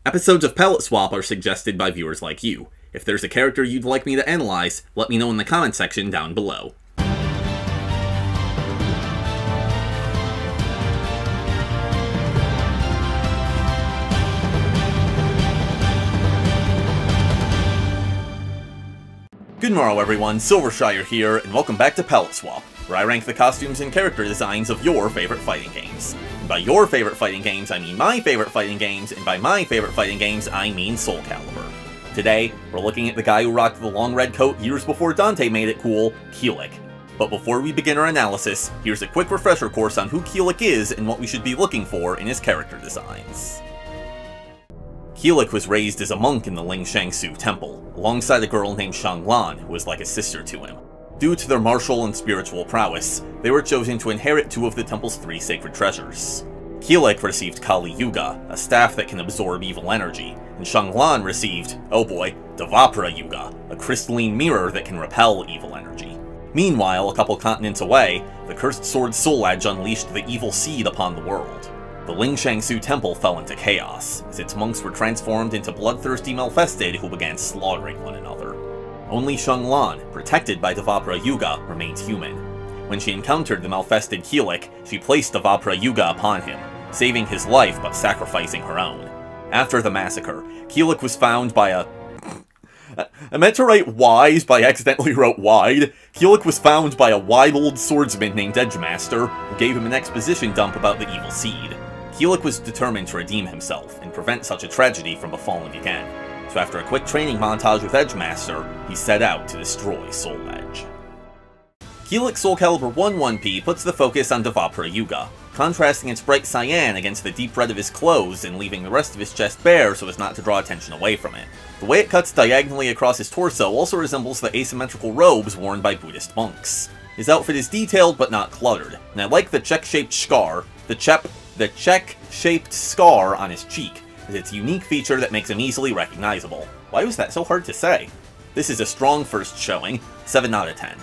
Episodes of Palette Swap are suggested by viewers like you. If there's a character you'd like me to analyze, let me know in the comment section down below. Good morrow everyone, Silvershire here, and welcome back to Palette Swap, where I rank the costumes and character designs of your favorite fighting games. And by your favorite fighting games, I mean my favorite fighting games, and by my favorite fighting games, I mean Soulcalibur. Today, we're looking at the guy who rocked the long red coat years before Dante made it cool, Kilik. But before we begin our analysis, here's a quick refresher course on who Kilik is and what we should be looking for in his character designs. Kilik was raised as a monk in the Lingshangsu Temple, alongside a girl named Shanglan, who was like a sister to him. Due to their martial and spiritual prowess, they were chosen to inherit two of the temple's three sacred treasures. Kilik received Kali Yuga, a staff that can absorb evil energy, and Shanglan received, oh boy, Devapra Yuga, a crystalline mirror that can repel evil energy. Meanwhile, a couple continents away, the cursed sword Soul Edge unleashed the evil seed upon the world. The Lingshangsu Temple fell into chaos, as its monks were transformed into bloodthirsty Malfested who began slaughtering one another. Only Shanglan, protected by Devapra Yuga, remained human. When she encountered the Malfested Kilik, she placed Devapra Yuga upon him, saving his life but sacrificing her own. After the massacre, Kilik was found by a... I meant to write wise, but I accidentally wrote wide. Kilik was found by a wide-old swordsman named Edgemaster, who gave him an exposition dump about the evil seed. Kilik was determined to redeem himself and prevent such a tragedy from befalling again, so after a quick training montage with Edgemaster, he set out to destroy Soul Edge. Kilik's Soulcalibur I 1P puts the focus on Devapra Yuga, contrasting its bright cyan against the deep red of his clothes and leaving the rest of his chest bare so as not to draw attention away from it. The way it cuts diagonally across his torso also resembles the asymmetrical robes worn by Buddhist monks. His outfit is detailed but not cluttered, and I like the check-shaped scar, the check-shaped scar on his cheek, as it's a unique feature that makes him easily recognizable. Why was that so hard to say? This is a strong first showing, 7 out of 10.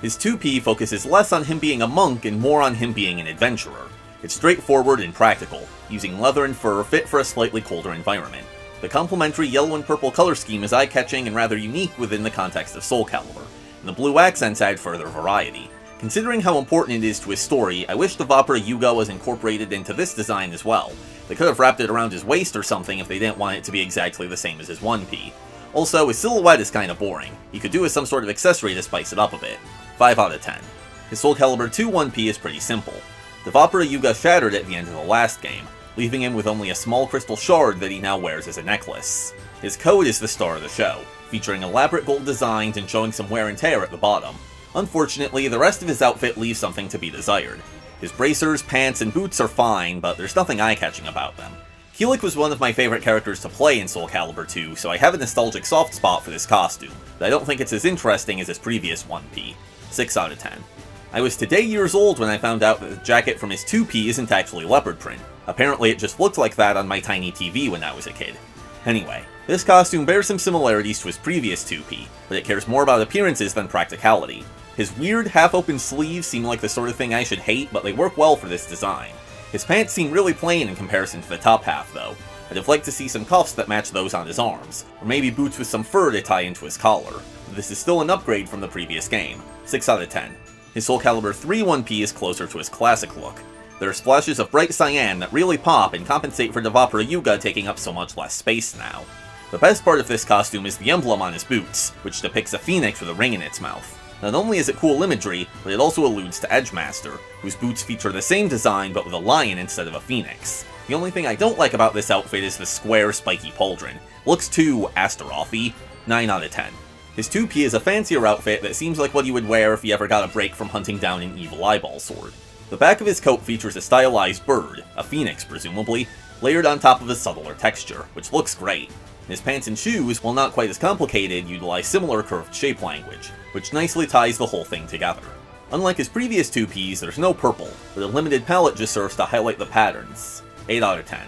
His 2P focuses less on him being a monk and more on him being an adventurer. It's straightforward and practical, using leather and fur fit for a slightly colder environment. The complementary yellow and purple color scheme is eye-catching and rather unique within the context of Soulcalibur, and the blue accents add further variety. Considering how important it is to his story, I wish Devapra Yuga was incorporated into this design as well. They could have wrapped it around his waist or something if they didn't want it to be exactly the same as his 1P. Also, his silhouette is kinda boring. He could do with some sort of accessory to spice it up a bit. 5 out of 10. His Soulcalibur II 1P is pretty simple. Devapra Yuga shattered at the end of the last game, leaving him with only a small crystal shard that he now wears as a necklace. His coat is the star of the show, featuring elaborate gold designs and showing some wear and tear at the bottom. Unfortunately, the rest of his outfit leaves something to be desired. His bracers, pants, and boots are fine, but there's nothing eye-catching about them. Kilik was one of my favorite characters to play in Soulcalibur II, so I have a nostalgic soft spot for this costume, but I don't think it's as interesting as his previous 1P. 6 out of 10. I was today years old when I found out that the jacket from his 2P isn't actually leopard print. Apparently it just looked like that on my tiny TV when I was a kid. Anyway, this costume bears some similarities to his previous 2P, but it cares more about appearances than practicality. His weird, half-open sleeves seem like the sort of thing I should hate, but they work well for this design. His pants seem really plain in comparison to the top half, though. I'd have liked to see some cuffs that match those on his arms, or maybe boots with some fur to tie into his collar. But this is still an upgrade from the previous game. 6 out of 10. His Soulcalibur III 1P is closer to his classic look. There are splashes of bright cyan that really pop and compensate for Devapra Yuga taking up so much less space now. The best part of this costume is the emblem on his boots, which depicts a phoenix with a ring in its mouth. Not only is it cool imagery, but it also alludes to Edgemaster, whose boots feature the same design but with a lion instead of a phoenix. The only thing I don't like about this outfit is the square, spiky pauldron. Looks too Astaroth-y. 9 out of 10. His 2P is a fancier outfit that seems like what you would wear if you ever got a break from hunting down an evil eyeball sword. The back of his coat features a stylized bird, a phoenix presumably, layered on top of a subtler texture, which looks great. His pants and shoes, while not quite as complicated, utilize similar curved shape language, which nicely ties the whole thing together. Unlike his previous 2Ps, there's no purple, but a limited palette just serves to highlight the patterns. 8 out of 10.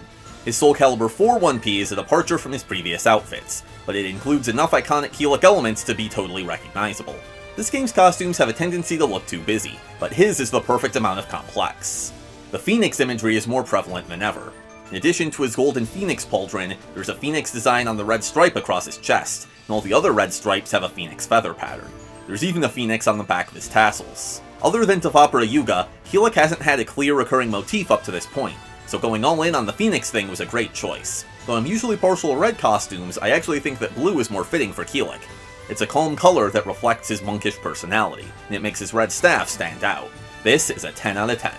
His Soulcalibur IV 1P is a departure from his previous outfits, but it includes enough iconic Kilik elements to be totally recognizable. This game's costumes have a tendency to look too busy, but his is the perfect amount of complex. The phoenix imagery is more prevalent than ever. In addition to his golden phoenix pauldron, there's a phoenix design on the red stripe across his chest, and all the other red stripes have a phoenix feather pattern. There's even a phoenix on the back of his tassels. Other than Devapara Yuga, Kilik hasn't had a clear recurring motif up to this point, so going all in on the phoenix thing was a great choice. Though I'm usually partial to red costumes, I actually think that blue is more fitting for Kilik. It's a calm color that reflects his monkish personality, and it makes his red staff stand out. This is a 10 out of 10.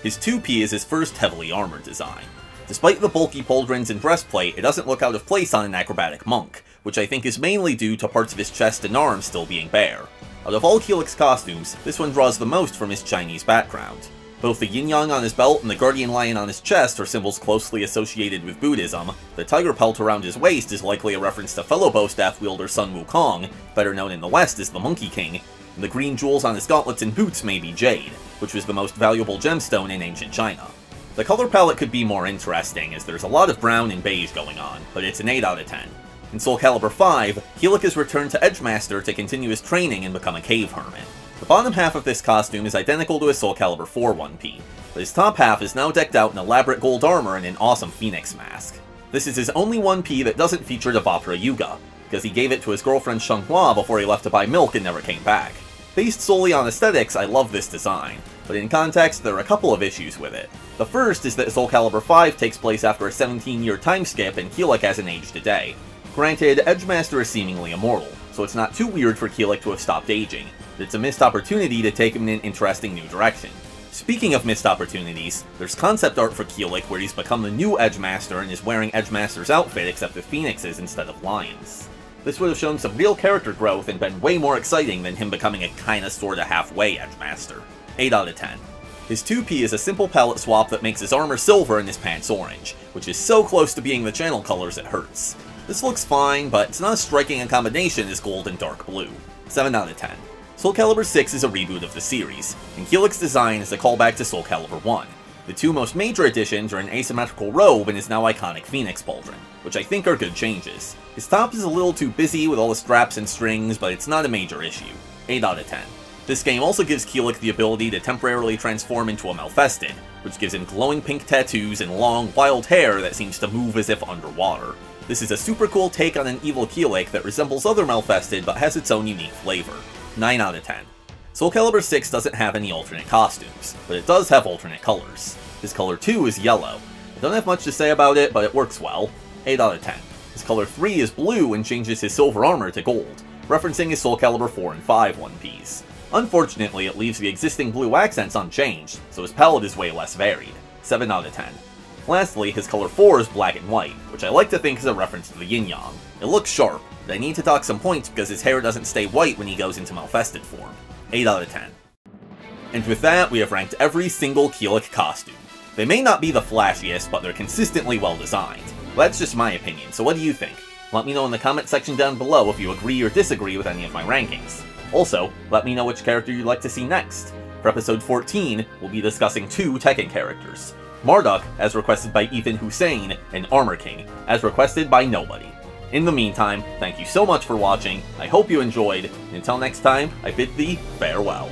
His 2P is his first heavily armored design. Despite the bulky pauldrons and breastplate, it doesn't look out of place on an acrobatic monk, which I think is mainly due to parts of his chest and arms still being bare. Out of all Kilik's costumes, this one draws the most from his Chinese background. Both the yin-yang on his belt and the guardian lion on his chest are symbols closely associated with Buddhism. The tiger pelt around his waist is likely a reference to fellow bow staff wielder Sun Wukong, better known in the West as the Monkey King, and the green jewels on his gauntlets and boots may be jade, which was the most valuable gemstone in ancient China. The color palette could be more interesting, as there's a lot of brown and beige going on, but it's an 8 out of 10. In Soulcalibur V, Kilik is returned to Edgemaster to continue his training and become a cave hermit. The bottom half of this costume is identical to his Soulcalibur IV 1P, but his top half is now decked out in elaborate gold armor and an awesome phoenix mask. This is his only 1P that doesn't feature Devapara Yuga, because he gave it to his girlfriend Shenghua before he left to buy milk and never came back. Based solely on aesthetics, I love this design, but in context, there are a couple of issues with it. The first is that Soulcalibur V takes place after a 17-year time skip and Kilik hasn't aged a day. Granted, Edgemaster is seemingly immortal, so it's not too weird for Kilik to have stopped aging, but it's a missed opportunity to take him in an interesting new direction. Speaking of missed opportunities, there's concept art for Kilik where he's become the new Edgemaster and is wearing Edgemaster's outfit except with phoenixes instead of lions. This would have shown some real character growth and been way more exciting than him becoming a kinda sorta halfway Edgemaster. 8 out of 10. His 2P is a simple palette swap that makes his armor silver and his pants orange, which is so close to being the channel colors it hurts. This looks fine, but it's not as striking a combination as gold and dark blue. 7 out of 10. Soulcalibur VI is a reboot of the series, and Kilik's design is a callback to Soulcalibur I. The two most major additions are an asymmetrical robe and his now iconic phoenix pauldron, which I think are good changes. His top is a little too busy with all the straps and strings, but it's not a major issue. 8 out of 10. This game also gives Kilik the ability to temporarily transform into a Malfested, which gives him glowing pink tattoos and long, wild hair that seems to move as if underwater. This is a super cool take on an evil Kilik that resembles other Malfested but has its own unique flavor. 9 out of 10. Soulcalibur VI doesn't have any alternate costumes, but it does have alternate colors. His color 2 is yellow. I don't have much to say about it, but it works well. 8 out of 10. His color 3 is blue and changes his silver armor to gold, referencing his Soulcalibur 4 and 5 1Ps. Unfortunately, it leaves the existing blue accents unchanged, so his palette is way less varied. 7 out of 10. Lastly, his color 4 is black and white, which I like to think is a reference to the yin-yang. It looks sharp, but I need to dock some points because his hair doesn't stay white when he goes into Malfested form. 8 out of 10. And with that, we have ranked every single Kilik costume. They may not be the flashiest, but they're consistently well designed. Well, that's just my opinion, so what do you think? Let me know in the comment section down below if you agree or disagree with any of my rankings. Also, let me know which character you'd like to see next. For episode 14, we'll be discussing 2 Tekken characters. Marduk, as requested by Ethan Hussein, and Armor King, as requested by nobody. In the meantime, thank you so much for watching, I hope you enjoyed, and until next time, I bid thee farewell.